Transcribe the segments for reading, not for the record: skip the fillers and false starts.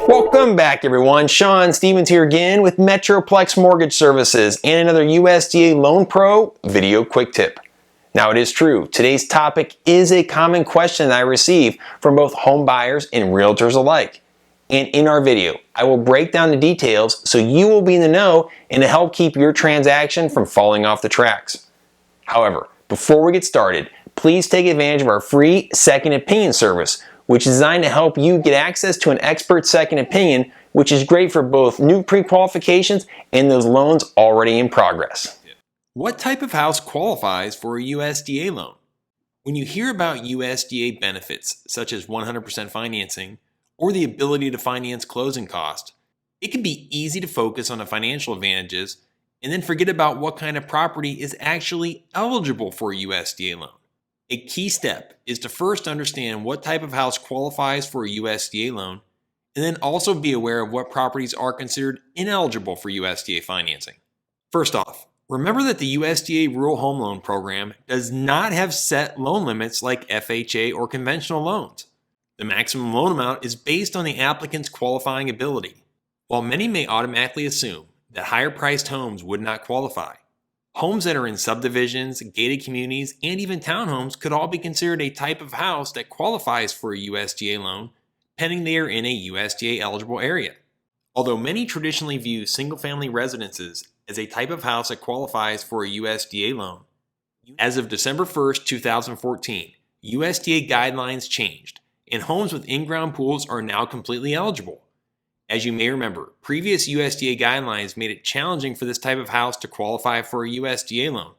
Welcome back, everyone. Sean Stevens here again with Metroplex Mortgage Services and another USDA Loan Pro video quick tip. Now, it is true, today's topic is a common question that I receive from both home buyers and realtors alike. And in our video, I will break down the details so you will be in the know and to help keep your transaction from falling off the tracks. However, before we get started, please take advantage of our free second opinion service, which is designed to help you get access to an expert second opinion, which is great for both new pre-qualifications and those loans already in progress. What type of house qualifies for a USDA loan? When you hear about USDA benefits, such as 100% financing or the ability to finance closing costs, it can be easy to focus on the financial advantages and then forget about what kind of property is actually eligible for a USDA loan. A key step is to first understand what type of house qualifies for a USDA loan, and then also be aware of what properties are considered ineligible for USDA financing. First off, remember that the USDA Rural Home Loan Program does not have set loan limits like FHA or conventional loans. The maximum loan amount is based on the applicant's qualifying ability. While many may automatically assume that higher priced homes would not qualify, homes that are in subdivisions, gated communities, and even townhomes could all be considered a type of house that qualifies for a USDA loan, pending they are in a USDA eligible area. Although many traditionally view single-family residences as a type of house that qualifies for a USDA loan, as of December 1st, 2014, USDA guidelines changed, and homes with in-ground pools are now completely eligible. As you may remember, previous USDA guidelines made it challenging for this type of house to qualify for a USDA loan,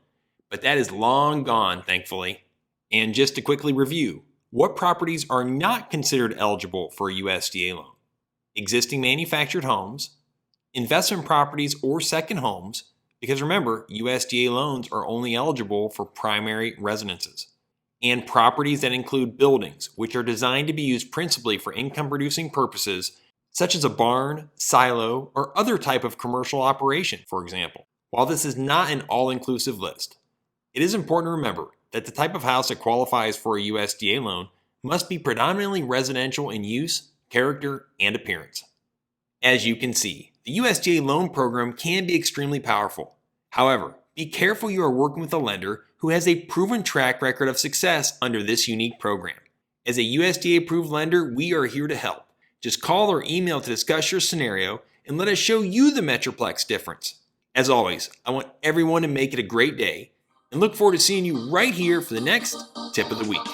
but that is long gone, thankfully. And just to quickly review, what properties are not considered eligible for a USDA loan? Existing manufactured homes, investment properties or second homes, because remember, USDA loans are only eligible for primary residences, and properties that include buildings, which are designed to be used principally for income-producing purposes, such as a barn, silo, or other type of commercial operation, for example. While this is not an all-inclusive list, it is important to remember that the type of house that qualifies for a USDA loan must be predominantly residential in use, character, and appearance. As you can see, the USDA loan program can be extremely powerful. However, be careful you are working with a lender who has a proven track record of success under this unique program. As a USDA-approved lender, we are here to help. Just call or email to discuss your scenario and let us show you the Metroplex difference. As always, I want everyone to make it a great day and look forward to seeing you right here for the next tip of the week.